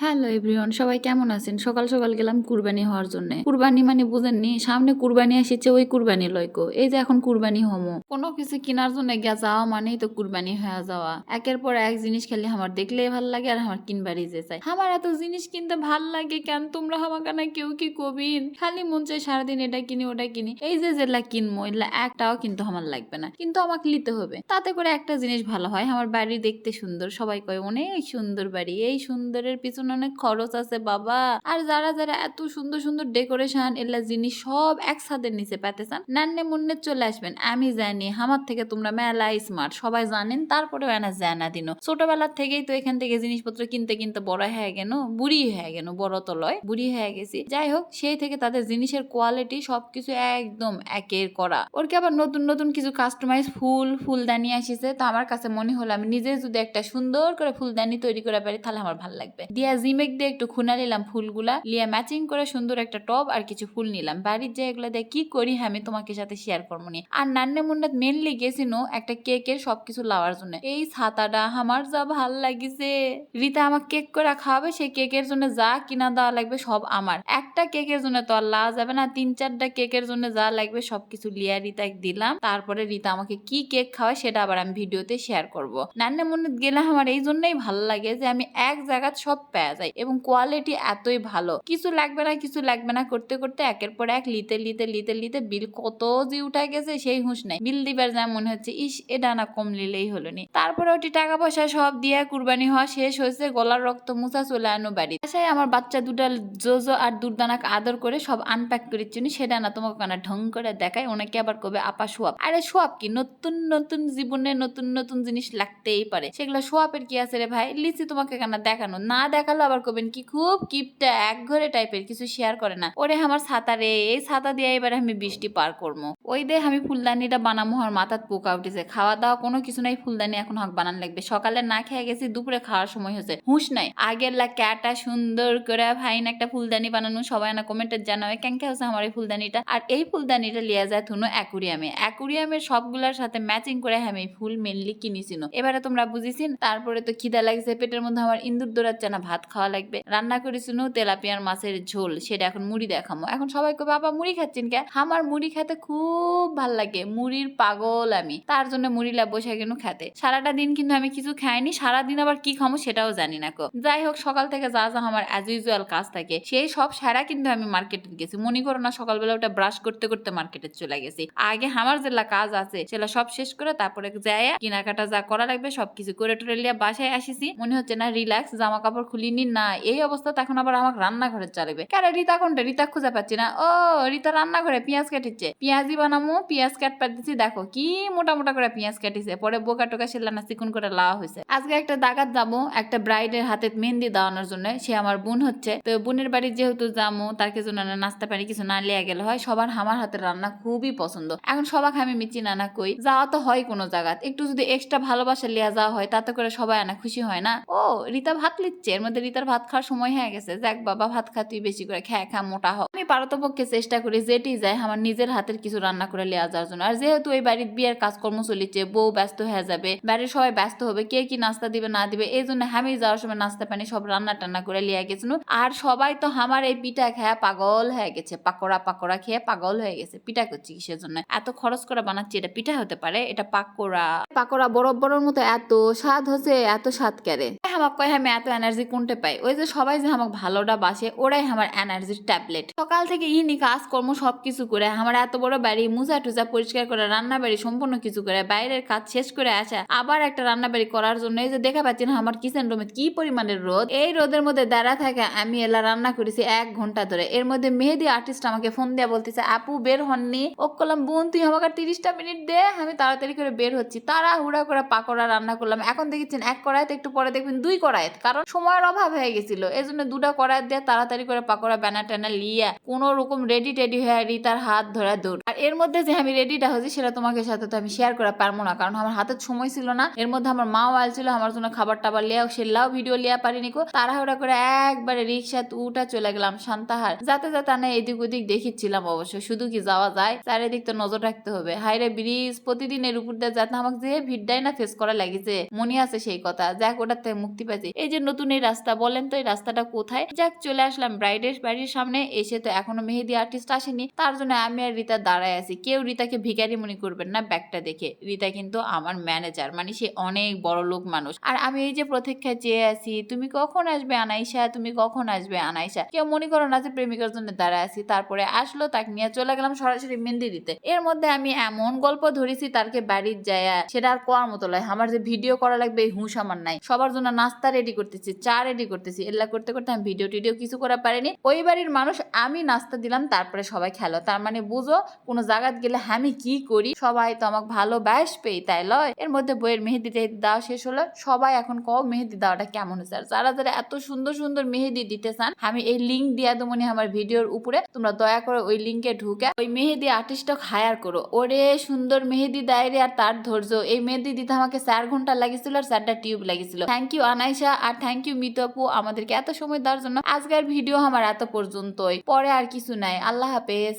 Hello everyone, সবাই কেমন আছেন? সকাল সকাল গেলাম কুরবানি হওয়ার জন্য। কুরবানি মানে বুঝেননি, সামনে কুরবানি এসেছে, ওই কুরবানি লইকো। এই যে এখন কুরবানি হমো, কোনো কিছু কেনার জন্য গিয়া যাওয়া মানেই তো কুরবানি হয়ে যাওয়া। একের পর এক জিনিস খালি আমার দেখলেই ভাল লাগে আর আমার কিনবারই যে চাই। আমার এত জিনিস কিনতে ভাল লাগে কেন? তোমরা আমাকে না কেউ কি কবিন? খালি মন চাই সারাদিন এটা কিনি ওটা কিনি। এই যে যেগুলা কিনবো এগুলা একটাও কিন্তু আমার লাগবে না, কিন্তু আমাকে নিতে হবে। তাতে করে একটা জিনিস ভালো হয়, আমার বাড়ি দেখতে সুন্দর। সবাই কয় অনেক সুন্দর বাড়ি, এই সুন্দরের পিছনে অনেক খরচ আছে বাবা। আর যারা যারা এত সুন্দর সুন্দর ডেকোরেশন এলা জিনিস সব একসাথে নিচে পেতে চান, নান্নে মুন্নে চলে আসবেন। আমি জানি আমার থেকে তোমরা মেলা স্মার্ট, সবাই জানেন, তারপরেও এনা জানা দিন। ছোটবেলার থেকেই তো এখান থেকে জিনিসপত্র কিনতে কিনতে বড় হয়ে গেল, বুড়ি হয়ে গেল, বড় তো লয়, বুড়ি হয়ে গেছি। যাই হোক, সেই থেকে তাদের জিনিসের কোয়ালিটি সবকিছু একদম একের করা। ওর কি আবার নতুন নতুন কিছু কাস্টমাইজ ফুলদানি আসিছে, তো আমার কাছে মনে হলো আমি নিজে যদি একটা সুন্দর করে ফুলদানি তৈরি করে পারি তাহলে আমার ভালো লাগবে। দিয়া জিমেক দিয়ে একটু খুনা নিলাম ফুলগুলা, লিয়া ম্যাচিং করে সুন্দর একটা টব আর কিছু ফুল নিলাম। বাড়ির যে এগুলা দিয়ে কি করি আমি তোমাকে সাথে শেয়ার করবো নি। আর নান্নে মুন্নাত মেনলি গেছিনো একটা কেকের সবকিছু লাওয়ার জন্য। এই ছাতাটা আমার যা ভাল লাগিছে। রিতা আমাকে কেক করে খাওয়াবে, সেই কেকের জন্য যা কিনা দেওয়া লাগবে সব আমার। একটা কেকের জন্য তো আর লাওয়া যাবে না, 3-4টা কেকের জন্য যা লাগবে সবকিছু লিয়া রিতাকে দিলাম। তারপরে রিতা আমাকে কি কেক খাওয়ায় সেটা আবার আমি ভিডিওতে শেয়ার করব। নান্নে মুন্নাত গেলে আমার এই জন্যই ভালো লাগে যে আমি এক জায়গা সব পেয়ে যাই এবং কোয়ালিটি এতই ভালো। কিছু লাগবে না করতে করতে একের পর এক লিতে বিল কত যে উঠে গেছে সেই হুঁশ নাই। বিল দিবার যা মনে হচ্ছে ইস এটা না কম নিলেই হলো নি। তারপরে ওটি টাকা পয়সা সব দিয়ে কুরবানি হওয়া শেষ হয়েছে, গলার রক্ত মুছা চলে আনো বাড়ি। বাসায় আমার বাচ্চা দুটা জোজো আর দুর্দানাক আদর করে সব আনপ্যাক করে চিনি, সেটা না তোমাকে কানা ঢং করে দেখায়। অনেকে আবার কবে আপা সোয়াব। আরে সোয়াব কি? নতুন নতুন জীবনে নতুন নতুন জিনিস লাগতেই পারে, সেগুলো সোয়াবের কি আছে রে ভাই? লিচি তোমাকে কেন দেখানো, না দেখালো আবার কবেন কি খুব কিপটা এক ঘরে টাইপের, কিছু শেয়ার করে না। ওরে আমার ছাতা রে, এই ছাতা দিয়ে এবার আমি বৃষ্টি পার করবো। ওই দে আমি ফুলদানিটা বানামো, আমার মাথার পোকা উঠেছে। খাওয়া দাওয়া কোনো কিছু নাই, ফুলদানি এখন হক বানান লাগবে। সকালে না খেয়ে গেছি, দুপুরে খাওয়ার সময় হয়েছে, হুঁশ নাই। আগের লা ক্যাটা সুন্দর করে ফাইন একটা ফুলদানি বানানো, সবাই না কমেন্টে জানাবে ক্যাঙ্কা হচ্ছে আমার এই ফুলদানিটা। আর এই ফুলদানিটা লিয়া যায় থুনো অ্যাকুরিয়ামের সবগুলার সাথে ম্যাচিং করে আমি ফুল মেনলি কিনিছিনো। এবারে তোমরা বুঝিছিন। তারপরে তো খিদা লাগছে, পেটের মধ্যে আমার ইন্দুর দৌড়াচ্ছে না, ভাত খাওয়া লাগবে। রান্না করেছিল তেলাপিয়ার মাছের ঝোল, সেটা এখন মুড়ি দেখামো। এখন সবাই কবে বাবা মুড়ি খাচ্ছেন কে? আমার মুড়ি খেতে খুব ভাল লাগে, মুড়ির পাগল আমি, তার জন্য মুড়িলা বসে গেল খেতে। সারাটা দিন কিন্তু আমি কিছু খাইনি, সারাদিন আবার কি খামো সেটাও জানি না কো। যাই হোক, সকাল থেকে যা যা আমার অ্যাজ ইউজুয়াল কাজ থাকে সেই সব সারা কিন্তু আমি মার্কেটে গেছি। মনে করো না সকালবেলা ওটা ব্রাশ করতে করতে মার্কেটে চলে গেছি। আগে আমার যেগুলা কাজ আছে সেটা সব শেষ করে তারপরে যায় কেনাকাটা যা করা লাগবে সবকিছু করে টোরে লিয়া বাসায় আসিছি। মনে হচ্ছে না রিল্যাক্স, জামা কাপড় খুলিনি না, এই অবস্থা এখন আবার আমাকে রান্নাঘরে চালাবে। কেন রিতা কোনটা? রিতা খুঁজে পাচ্ছি না। ও রিতা রান্নাঘরে পেঁয়াজ কাটিচ্ছে, পেঁয়াজি বানামো, পেঁয়াজ কাটপার দিচ্ছি। দেখো কি মোটা মোটা করে পেঁয়াজ কাটিছে, পরে বোকা টোকা সেলা না চিকুন করে লাওয়া হয়েছে। আজকে একটা দাগাত যাবো একটা ব্রাইডের হাতে মেহেন্দি দেওয়ানোর জন্য, সে আমার বোন হচ্ছে, তো বোনের বাড়ি যেহেতু যাবো তার কিছু না নাস্তা পানি কিছু না লিয়া গেলে হয়। সবার আমার হাতের রান্না খুবই পছন্দ। এখন সবাক আমি মিচি নানা কই যাওয়া তো হয় কোনো জায়গা, একটু যদি এক্সট্রা ভালোবাসা লিয়া যাওয়া হয় তাতে করে সবাই আনা খুশি হয় না। ও রিতা ভাত লিচ্ছে, এর মধ্যে রিতার ভাত খাওয়ার সময় হয়ে গেছে। যাক বাবা, ভাত খা, তুই বেশি করে খা মোটা হ। আমি পারতপক্ষে চেষ্টা করি যেটি যায় আমার নিজের হাতের কিছু রান্না করে লিয়া যাওয়ার জন্য। আর যেহেতু এই বাড়ির বিয়ের কাজকর্ম চলিচ্ছে, বউ ব্যস্ত হয়ে যাবে, বাড়ির সবাই ব্যস্ত হবে, কে কি নাস্তা দিবে না দিবে, এই জন্য আমি যাওয়ার সময় নাস্তা পানি সব রান্না টান্না করে লিয়া গেছিল। আর সবাই তো আমার এই পিঠা খেয়ে পাগল হয়ে গেছে, পাকোড়া খেয়ে পাগল হয়ে গেছে। পিঠা করছি কিসের জন্য? এত খরচ করে বানাচ্ছি, এটা পিঠা হতে পারে? এটা পাকোড়া বরফ মতো এত স্বাদ হচ্ছে, এত স্বাদ কেড়ে আমাকে কয় আমি এত এনার্জি কোনটা পাই? ওই যে সবাই যে আমাকে ভালোটা বাসে, ওরাই আমার এনার্জির ট্যাবলেট। সকাল থেকে ইনি কাজকর্ম সবকিছু করে আমার এত বড় বাড়ি মুজা টুজা পরিষ্কার করে, রান্না বাড়ি সম্পূর্ণ কিছু করে, বাইরের কাজ শেষ করে আসা আবার একটা রান্না বাড়ি করার জন্য। এই যে দেখা পাচ্ছি না আমার কিচেন রুমে কি পরিমাণের রোদ, এই রোদের মধ্যে দাঁড়া থাকে আমি এলা রান্না করেছি 1 ঘন্টা ধরে। এর মধ্যে মেহেদি আর্টিস্ট আমাকে ফোন দিয়ে বলতেছে আপু বের হননি? ও কলাম বোন তুই আমাকে 30টা মিনিট দে, আমি তাড়াতাড়ি করে বের হচ্ছি। তাড়াহুড়া করে পাকোড়া রান্না করলাম। এখন দেখেছেন 1 কড়াইতে, একটু পরে দেখবেন 2 কড়াইতে, কারণ সময়ের অভাব হয়ে গেছিল। এই জন্য 2টা কড়াই দিয়ে তাড়াতাড়ি করে পাকোড়া ব্যানা ট্যানা লিয়া কোন রকম রেডি টেডি হয়ে রিতার হাত ধরে দৌড়। আর এর মধ্যে যে আমি রেডিটা হয়েছি সেটা তোমাকে সাথে তো আমি শেয়ার করা পারবো না, কারণ আমার হাতে সময় ছিল না। এর মধ্যে আমার মাও আইছিল আমার জন্য খাবার টাবার লিয়াও, সেলাও ভিডিও লিয়া পারিনি কো। তাড়াহুড়া করে একবারে রিক্সা উঠা চলে গেলাম সান্তাহার। যাতে যাতে আনা এদিক ওদিক দেখিচ্ছিলাম অবশ্য, শুধু কি যাওয়া যায়, চারিদিক তো নজর রাখতে হবে। হাইরে ব্রিজ প্রতিদিন এর উপর দিয়ে যাতে আমাকে যে ভিড়টাই না ফেস করা লাগিছে, মনে আছে সেই কথা। যাক ওটার থেকে মুক্তি পাইছি। এই যে নতুন এই রাস্তা রাস্তা, বলেন তো এই রাস্তাটা কোথায়? যাক, চলে আসলাম ব্রাইডের বাড়ির সামনে। এসে তো এখনো মেহেদি আর্টিস্ট আসেনি, তার জন্য আমি আর রিতা দাঁড়ায় আছি। কেউ রিতাকে ভিখারি মনে করবেন না ব্যাগটা দেখে। রিতা কিন্তু আমার ম্যানেজার, মানে সে অনেক বড় লোক মানুষ। আর আমি এই যে প্রতীক্ষায় চেয়ে আছি, তুমি কখন আসবে আনাইসা, তুমি কখন আসবে আনাইসা। কেউ মনে করো না যে প্রেমিকার জন্য দাঁড়ায় আছি। তারপরে আসলো, তাকে নিয়ে চলে গেলাম সরাসরি মেহেন্দি দিতে। এর মধ্যে আমি এমন গল্প ধরেছি তারকে বাড়ির যায়, সেটা আর কোয়ার মতো লয়। আমার যে ভিডিও করা লাগবে এই হুঁশ আমার নাই। সবার জন্য নাস্তা রেডি করতেছি, চা রেডি করতেছি, এগুলা করতে করতে আমি ভিডিও টিডিও কিছু করা পারিনি। ওই বাড়ির মানুষ, আমি নাস্তা দিলাম তারপরে সবাই খেলো। তার মানে বুঝো কোনো জায়গায় গেলে আমি কি করি, সবাই তো আমাকে ভালোবাসবেই, তাই লয়? এর মধ্যে বইয়ের মেহেদি টেহেদি দেওয়া শেষ হলো। সবাই এখন কও মেহেদি দেওয়াটা কেমন হয়েছে। আর যারা যারা এত সুন্দর সুন্দর মেহেদি দিতে চান, আমি এই লিঙ্ক দিয়া দেবনি আমার ভিডিওর উপরে, তোমরা দয়া করে ওই লিঙ্কে ঢুকে ওই মেহেদি আর্টিস্টক হায়ার করো। ওরে সুন্দর মেহেদি দেয় রে, আর তার ধৈর্য। এই মেহেদি দিতে আমাকে 4 ঘন্টা লাগিয়েছিল আর 4টা টিউব লাগিয়েছিল। থ্যাংক ইউ আনাইসা, আর থ্যাংক ইউ মিতু আপু আমাদেরকে এত সময় দেওয়ার জন্য। আজকের ভিডিও আমার এত পর্যন্তই, পরে আর কিছু নাই। আল্লাহ হাফেজ।